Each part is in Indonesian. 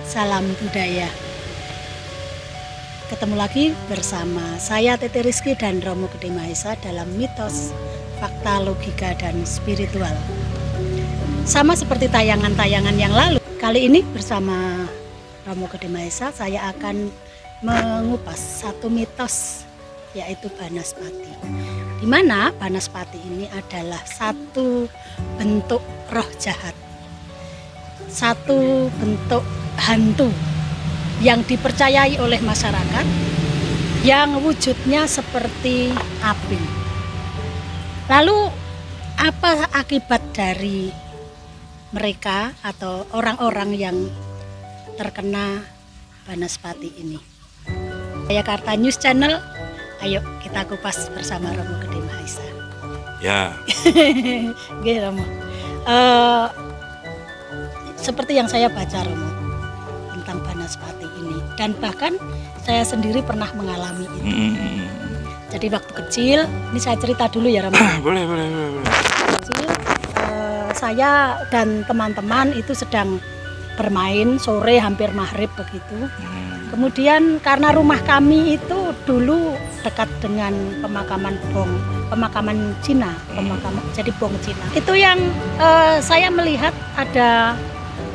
Salam budaya. Ketemu lagi bersama saya Titi Rizky dan Romo Gede Mahesa dalam mitos, fakta, logika, dan spiritual. Sama seperti tayangan-tayangan yang lalu, kali ini bersama Romo Gede Mahesa saya akan mengupas satu mitos, yaitu Banaspati. Di mana Banaspati ini adalah satu bentuk roh jahat, satu bentuk hantu yang dipercayai oleh masyarakat, yang wujudnya seperti api. Lalu apa akibat dari mereka atau orang-orang yang terkena Banaspati ini? Jakarta News Channel, ayo kita kupas bersama Romo Gede Mahesa. Ya. Oke, Romo. Seperti yang saya baca, Romo, tentang Banaspati ini, dan bahkan saya sendiri pernah mengalami itu. Jadi waktu kecil, ini saya cerita dulu ya, Romo. Boleh. Kecil, saya dan teman-teman itu sedang bermain sore hampir maghrib begitu. Kemudian karena rumah kami itu dulu dekat dengan pemakaman Cina, jadi bong Cina. Itu yang saya melihat ada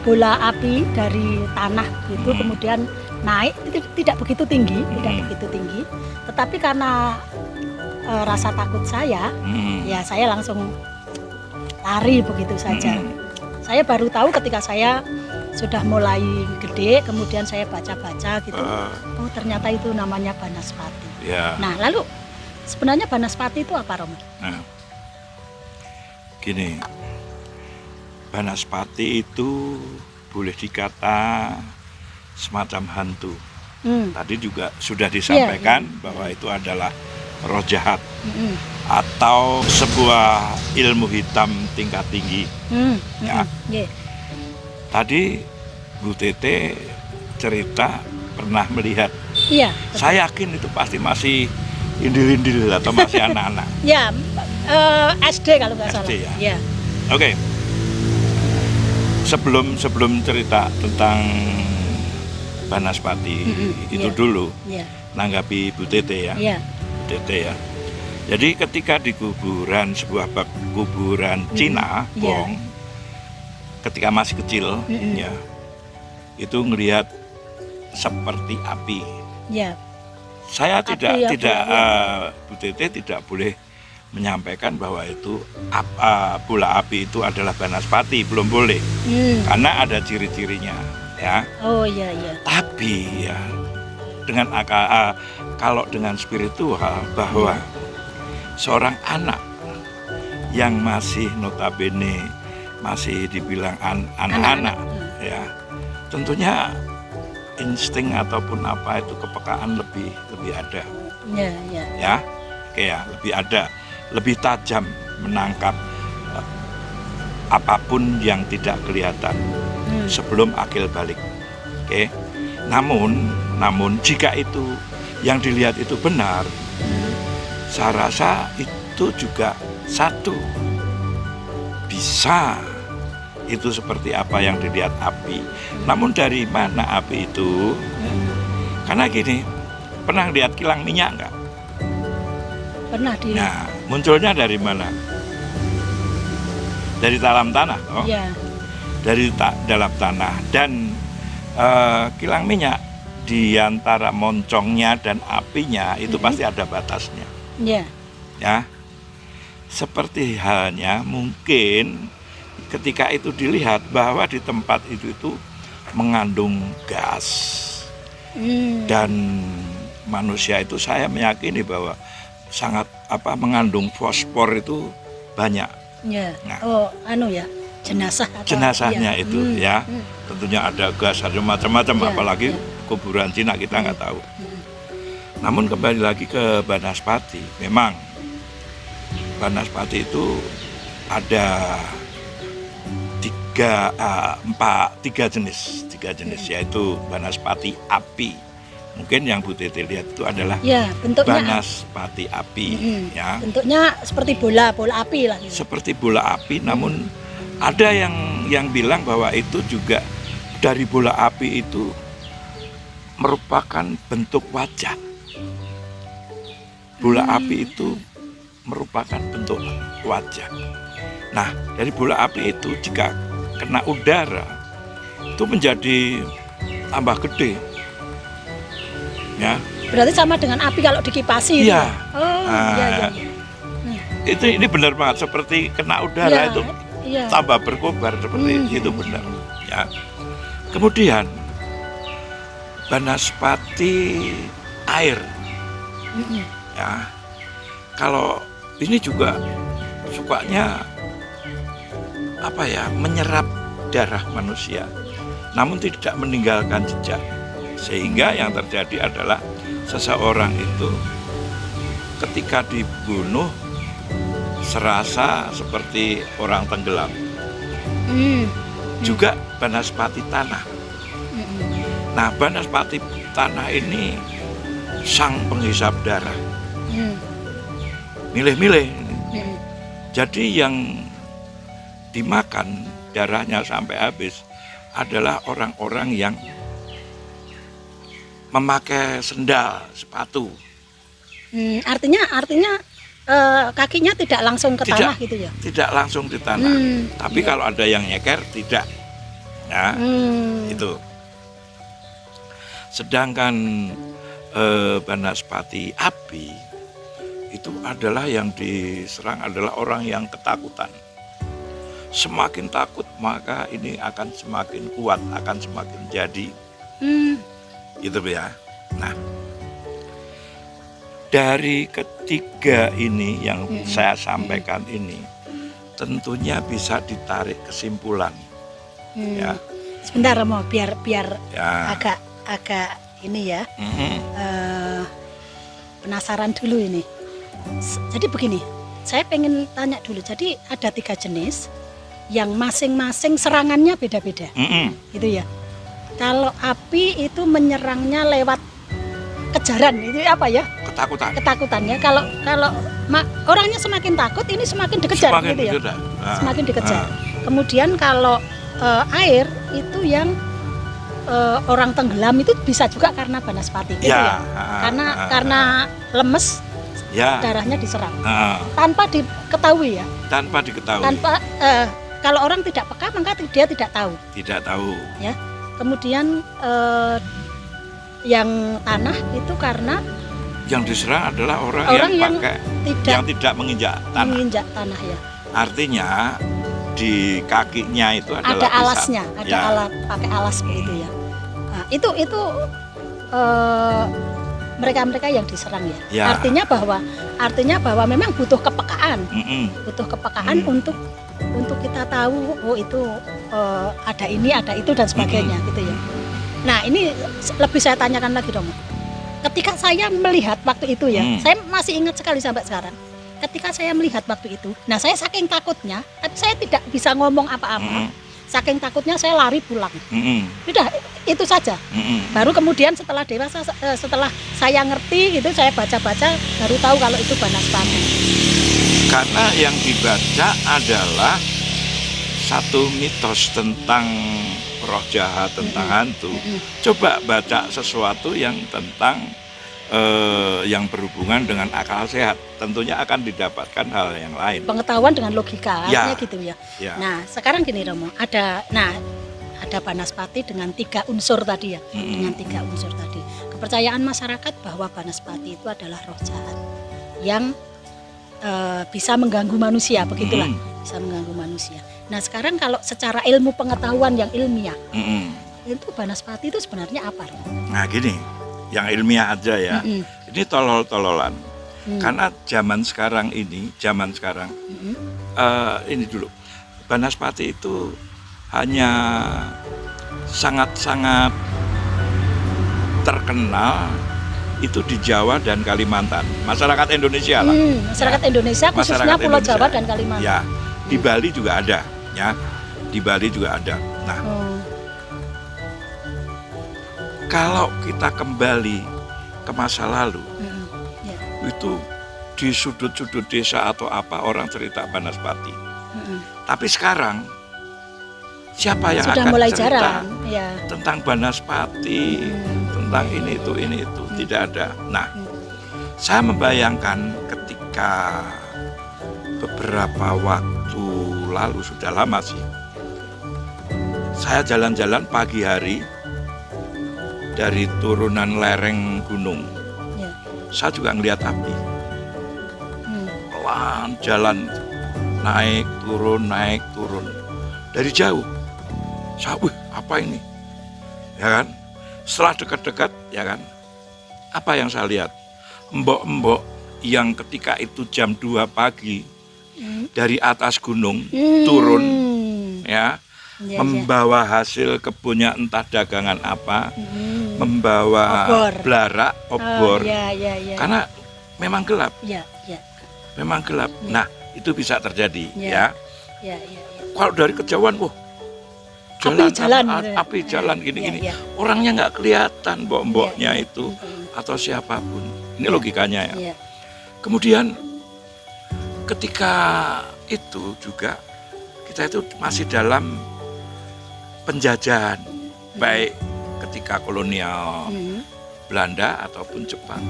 bola api dari tanah gitu, kemudian naik, tidak begitu tinggi, tetapi karena rasa takut saya, ya saya langsung lari begitu saja. Saya baru tahu ketika saya sudah mulai gede, kemudian saya baca-baca gitu, oh ternyata itu namanya Banaspati. Ya. Nah, lalu sebenarnya Banaspati itu apa, Romo? Nah, gini, Banaspati itu boleh dikata semacam hantu. Tadi juga sudah disampaikan bahwa itu adalah roh jahat atau sebuah ilmu hitam tingkat tinggi. Ya. Tadi Bu Tete cerita pernah melihat. Iya. Saya yakin itu pasti masih indil-indil atau masih anak-anak. Ya, SD kalau nggak salah. SD ya. Ya. Oke. Sebelum cerita tentang Banaspati itu dulu, nanggapi Bu Tete ya. Bu Tete ya. Jadi ketika di kuburan, sebuah kuburan Cina, Bong, ketika masih kecil, ya, itu ngelihat seperti api. Ya. Saya tidak Bu Tete tidak boleh menyampaikan bahwa itu bola api itu adalah Banaspati, belum boleh, karena ada ciri-cirinya, ya. Oh iya. Tapi ya dengan kalau dengan spiritual, bahwa seorang anak yang masih notabene masih dibilang anak-anak, ya, tentunya insting ataupun apa itu kepekaan lebih ada. Ya, oke ya, lebih ada. Lebih tajam menangkap apapun yang tidak kelihatan sebelum akil balik. Oke. Namun jika itu yang dilihat itu benar, saya rasa itu juga satu, bisa itu seperti apa yang dilihat api. Namun dari mana api itu? Karena gini, pernah lihat kilang minyak enggak? Pernah di. Nah, munculnya dari mana? Dari dalam tanah, oh? Ya. Dari dalam tanah, dan kilang minyak di antara moncongnya dan apinya itu pasti ada batasnya. Ya. Ya. Seperti halnya mungkin ketika itu dilihat bahwa di tempat itu mengandung gas, dan manusia itu saya meyakini bahwa sangat mengandung fosfor itu banyak. Ya. Nah, jenazahnya itu ya, tentunya ada gas, ada macam-macam, apalagi kuburan Cina kita nggak tahu. Namun kembali lagi ke Banaspati, memang Banaspati itu ada tiga jenis, yaitu Banaspati api. Mungkin yang Bu Tete lihat itu adalah bentuknya Banaspati api, ya. Bentuknya seperti bola api lah. Seperti bola api, namun ada yang bilang bahwa itu juga dari bola api itu merupakan bentuk wajah. Bola api itu merupakan bentuk wajah. Nah, dari bola api itu jika kena udara itu menjadi tambah gede. Ya. Berarti sama dengan api kalau dikipasi. Iya. Oh, iya. Ini benar banget, seperti kena udara itu tambah berkobar seperti itu, benar. Ya. Kemudian banaspati air. Ya. Kalau ini juga sukanya menyerap darah manusia, namun tidak meninggalkan jejak. Sehingga yang terjadi adalah seseorang itu ketika dibunuh serasa seperti orang tenggelam. Juga banaspati tanah. Nah, banaspati tanah ini sang penghisap darah. Milih-milih. Jadi yang dimakan darahnya sampai habis adalah orang-orang yang memakai sendal, sepatu. Artinya kakinya tidak langsung ke tanah gitu ya? Tidak langsung di tanah. Tapi kalau ada yang nyeker, tidak. Ya, itu. Sedangkan banaspati api itu adalah yang diserang adalah orang yang ketakutan. Semakin takut maka ini akan semakin kuat, akan semakin jadi. Gitu ya. Nah, dari ketiga ini yang saya sampaikan ini tentunya bisa ditarik kesimpulan. Ya. Sebentar Romo, biar ya. agak ini ya. Penasaran dulu ini. Jadi begini, saya pengen tanya dulu. Jadi ada 3 jenis yang masing-masing serangannya beda-beda. Gitu ya. Kalau api itu menyerangnya lewat kejaran, itu apa ya? Ketakutan ya. Kalau orangnya semakin takut, ini semakin dikejar gitu ya. Semakin dikejar. Kemudian kalau air itu yang orang tenggelam itu bisa juga karena banaspati gitu ya. Karena lemes, darahnya diserang. Tanpa diketahui ya. Kalau orang tidak peka maka dia tidak tahu. Tidak tahu. Ya. Kemudian yang tanah itu karena yang diserang adalah orang yang tidak menginjak tanah. Ya. Artinya di kakinya itu adalah ada alasnya, alat pakai alas begitu ya. Nah, itu mereka yang diserang ya. Artinya bahwa memang butuh kepekaan, untuk kita tahu itu ada ini, ada itu dan sebagainya gitu ya. Nah, ini lebih saya tanyakan lagi Romo. Ketika saya melihat waktu itu ya, saya masih ingat sekali sampai sekarang. Ketika saya melihat waktu itu, nah saya saking takutnya, saya tidak bisa ngomong apa-apa. Saking takutnya saya lari pulang. Sudah itu saja. Baru kemudian setelah dewasa, setelah saya ngerti gitu, saya baca-baca baru tahu kalau itu banaspati. Karena yang dibaca adalah satu mitos tentang roh jahat, tentang hantu. Coba baca sesuatu yang tentang yang berhubungan dengan akal sehat, tentunya akan didapatkan hal yang lain. Pengetahuan dengan logika, artinya gitu ya. Nah, sekarang gini Romo, ada banaspati dengan 3 unsur tadi ya, dengan 3 unsur tadi. Kepercayaan masyarakat bahwa banaspati itu adalah roh jahat yang bisa mengganggu manusia, begitulah, bisa mengganggu manusia. Nah, sekarang kalau secara ilmu pengetahuan yang ilmiah, itu banaspati itu sebenarnya apa? Nah, gini, yang ilmiah aja ya. Ini tolol-tololan. Karena zaman sekarang ini dulu, banaspati itu hanya sangat-sangat terkenal itu di Jawa dan Kalimantan. Masyarakat Indonesia lah. Masyarakat Indonesia, khususnya Pulau Jawa dan Kalimantan. Ya, di Bali juga ada, ya. Di Bali juga ada. Nah, kalau kita kembali ke masa lalu, itu di sudut-sudut desa atau apa orang cerita banaspati. Tapi sekarang siapa yang sudah akan mulai cerita jarang ya. Tentang Banaspati, tentang ini itu tidak ada. Nah, saya membayangkan ketika beberapa waktu lalu, sudah lama sih, saya jalan-jalan pagi hari dari turunan lereng gunung. Saya juga ngelihat api. Pelan jalan, naik turun dari jauh. Saya, apa ini? Ya kan? Setelah dekat-dekat, ya kan? Apa yang saya lihat? Embok-embok yang ketika itu jam 2 pagi dari atas gunung turun, ya, membawa hasil kebunnya entah dagangan apa, membawa blarak, obor, karena memang gelap, memang gelap. Nah, itu bisa terjadi, ya. Kalau dari kejauhan, api jalan gini-gini, orangnya nggak kelihatan, mbok-mboknya itu atau siapapun. Ini logikanya ya. Kemudian ketika itu juga kita itu masih dalam penjajahan, baik ketika kolonial Belanda ataupun Jepang.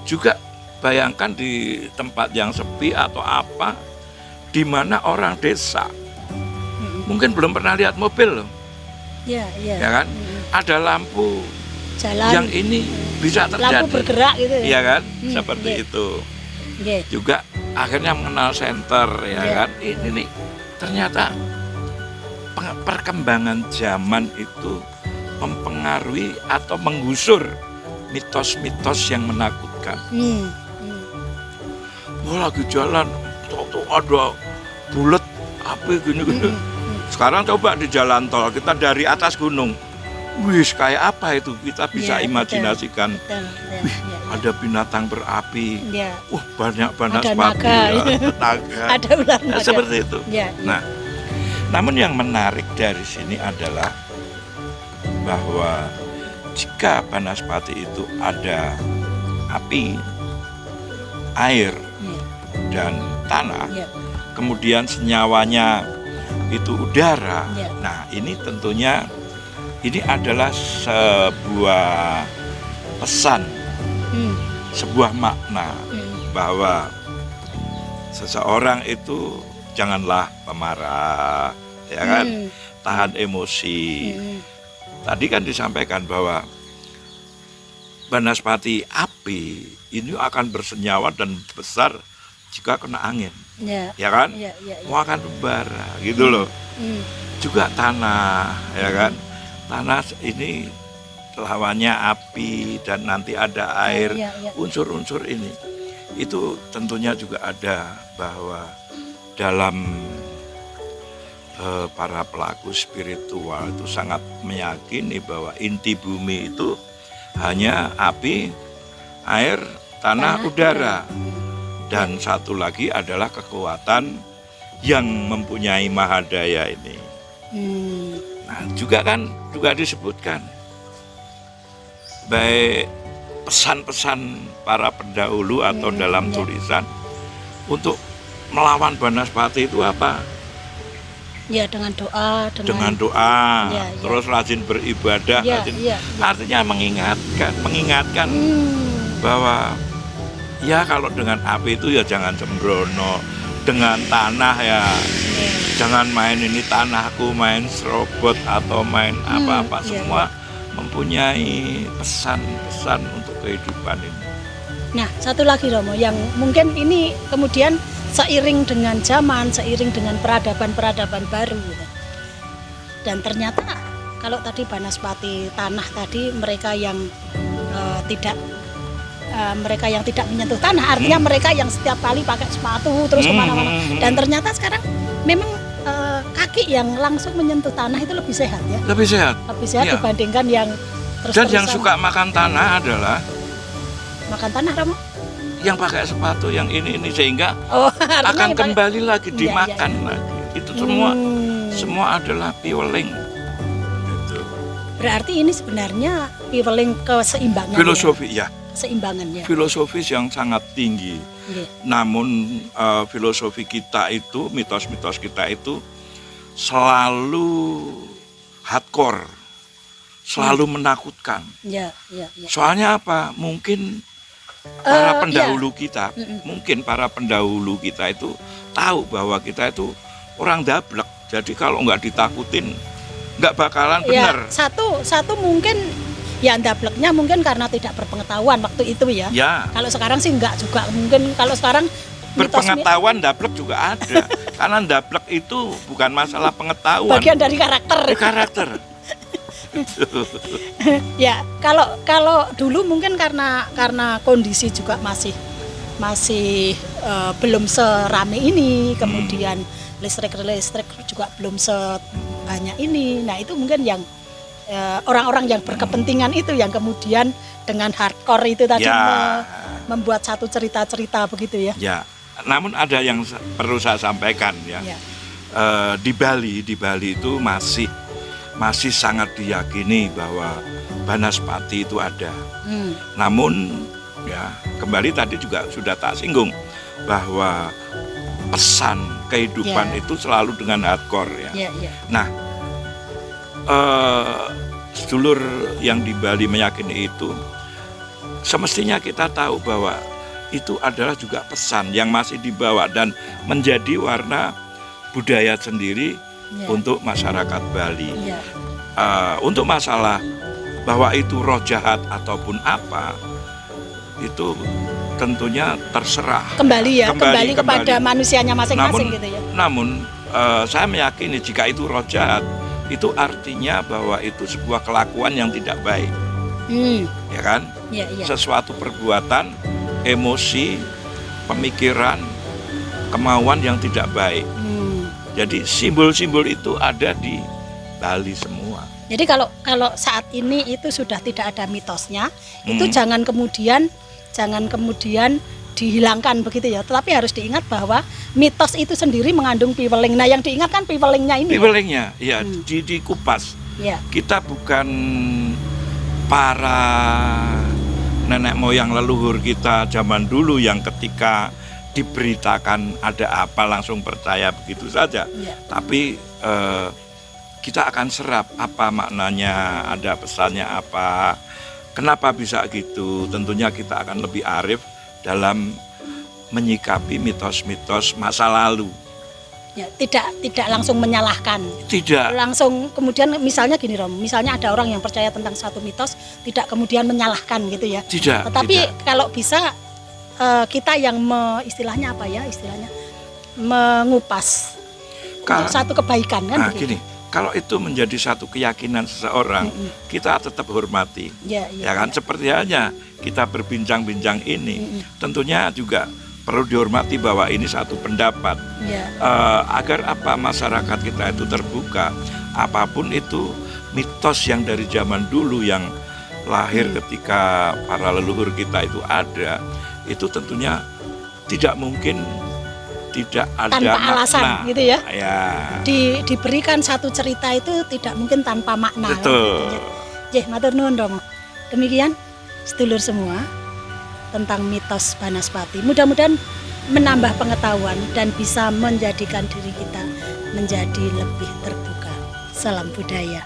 Juga bayangkan di tempat yang sepi atau apa, di mana orang desa mungkin belum pernah lihat mobil loh, ya kan? Ada lampu jalan yang ini bisa terjadi, lampu bergerak gitu, ya kan? Seperti itu. Juga akhirnya mengenal senter, ya kan? Ini nih ternyata perkembangan zaman itu mempengaruhi atau menggusur mitos-mitos yang menakutkan. Lagi jalan, tuh ada bulat api gini-gini. Sekarang coba di jalan tol, kita dari atas gunung, kayak apa itu? Kita bisa imajinasikan. Ada binatang berapi, banyak Banaspati, naga, ada ular naga. Seperti itu. Nah, namun yang menarik dari sini adalah bahwa jika Banaspati itu ada api, air, dan tanah, kemudian senyawanya itu udara. Nah, ini tentunya ini adalah sebuah pesan, sebuah makna bahwa seseorang itu janganlah pemarah, ya kan? Tahan emosi. Tadi kan disampaikan bahwa Banaspati api ini akan bersenyawa dan besar jika kena angin, ya kan? Mau akan membara, gitu loh. Juga tanah, ya kan? Tanah ini lawannya api dan nanti ada air, unsur-unsur ini. Itu tentunya juga ada bahwa dalam para pelaku spiritual itu sangat meyakini bahwa inti bumi itu hanya api, air, tanah, udara. Dan satu lagi adalah kekuatan yang mempunyai mahadaya ini. Nah, juga disebutkan baik pesan-pesan para pendahulu atau dalam tulisan untuk melawan Banaspati itu apa? Ya, dengan doa, terus rajin beribadah, artinya mengingatkan bahwa ya kalau dengan api itu ya jangan sembrono, dengan tanah ya jangan main ini tanahku, main serobot atau main apa-apa, semua mempunyai pesan-pesan untuk kehidupan ini. Nah, satu lagi Romo, yang mungkin ini kemudian seiring dengan zaman, seiring dengan peradaban-peradaban baru. Dan ternyata kalau tadi Banaspati tanah tadi, mereka yang tidak menyentuh tanah, artinya mereka yang setiap kali pakai sepatu terus kemana-mana. Dan ternyata sekarang memang kaki yang langsung menyentuh tanah itu lebih sehat ya. Lebih sehat dibandingkan yang terus-terusan. Dan yang suka makan tanah adalah makan tanah, Romo? Yang pakai sepatu yang ini sehingga akan kembali lagi dimakan lagi. Itu semua adalah piweling. Gitu. Berarti ini sebenarnya piweling keseimbangan. Filosofi ya. Keseimbangannya. Filosofis yang sangat tinggi. Namun filosofi kita itu, mitos-mitos kita itu selalu hardcore, selalu menakutkan. Ya. Soalnya apa? Mungkin para pendahulu kita, mungkin para pendahulu kita itu tahu bahwa kita itu orang dablek. Jadi kalau nggak ditakutin, nggak bakalan benar. Satu mungkin ya dableknya mungkin karena tidak berpengetahuan waktu itu ya. Kalau sekarang sih nggak juga, mungkin kalau sekarang berpengetahuan dablek juga ada. Karena dablek itu bukan masalah pengetahuan. Bagian dari karakter. Karakter. Ya, kalau dulu mungkin karena kondisi juga masih belum serame ini, kemudian listrik juga belum sebanyak ini. Nah, itu mungkin yang orang-orang yang berkepentingan itu yang kemudian dengan hardcore itu tadi membuat satu cerita-cerita begitu ya. Ya. Namun ada yang perlu saya sampaikan ya. Di Bali itu masih sangat diyakini bahwa Banaspati itu ada. Namun ya kembali tadi juga sudah tak singgung bahwa pesan kehidupan itu selalu dengan hardcore ya. Nah, sedulur yang di Bali meyakini itu, semestinya kita tahu bahwa itu adalah juga pesan yang masih dibawa dan menjadi warna budaya sendiri untuk masyarakat Bali. Untuk masalah bahwa itu roh jahat ataupun apa, itu tentunya terserah. Kembali kepada manusianya masing-masing gitu ya. Namun saya meyakini jika itu roh jahat, itu artinya bahwa itu sebuah kelakuan yang tidak baik. Ya kan? Sesuatu perbuatan, emosi, pemikiran, kemauan yang tidak baik. Jadi simbol-simbol itu ada di Bali semua. Jadi kalau saat ini itu sudah tidak ada mitosnya, itu jangan kemudian dihilangkan begitu ya. Tetapi harus diingat bahwa mitos itu sendiri mengandung piweling. Nah, yang diingat kan piwelingnya ini. Piwelingnya, ya, dikupas. Kita bukan para nenek moyang leluhur kita zaman dulu yang ketika diberitakan ada apa langsung percaya begitu saja. Tapi kita akan serap apa maknanya, ada pesannya apa, kenapa bisa gitu. Tentunya kita akan lebih arif dalam menyikapi mitos-mitos masa lalu. Ya, tidak langsung menyalahkan. Tidak. Langsung kemudian misalnya gini Rom, misalnya ada orang yang percaya tentang satu mitos, tidak kemudian menyalahkan gitu ya. Tidak. Tetapi kalau bisa kita yang istilahnya mengupas satu kebaikan kan. Gini, kalau itu menjadi satu keyakinan seseorang, kita tetap hormati. Ya kan, seperti halnya kita berbincang-bincang ini, tentunya juga perlu dihormati bahwa ini satu pendapat. Agar apa masyarakat kita itu terbuka, apapun itu mitos yang dari zaman dulu yang lahir ketika para leluhur kita itu ada, itu tentunya tidak mungkin tidak ada tanpa makna. Alasan gitu ya. Diberikan satu cerita itu tidak mungkin tanpa makna. Betul. Matur nuwun Romo. Demikian sedulur semua tentang mitos Banaspati. Mudah-mudahan menambah pengetahuan dan bisa menjadikan diri kita menjadi lebih terbuka. Salam budaya.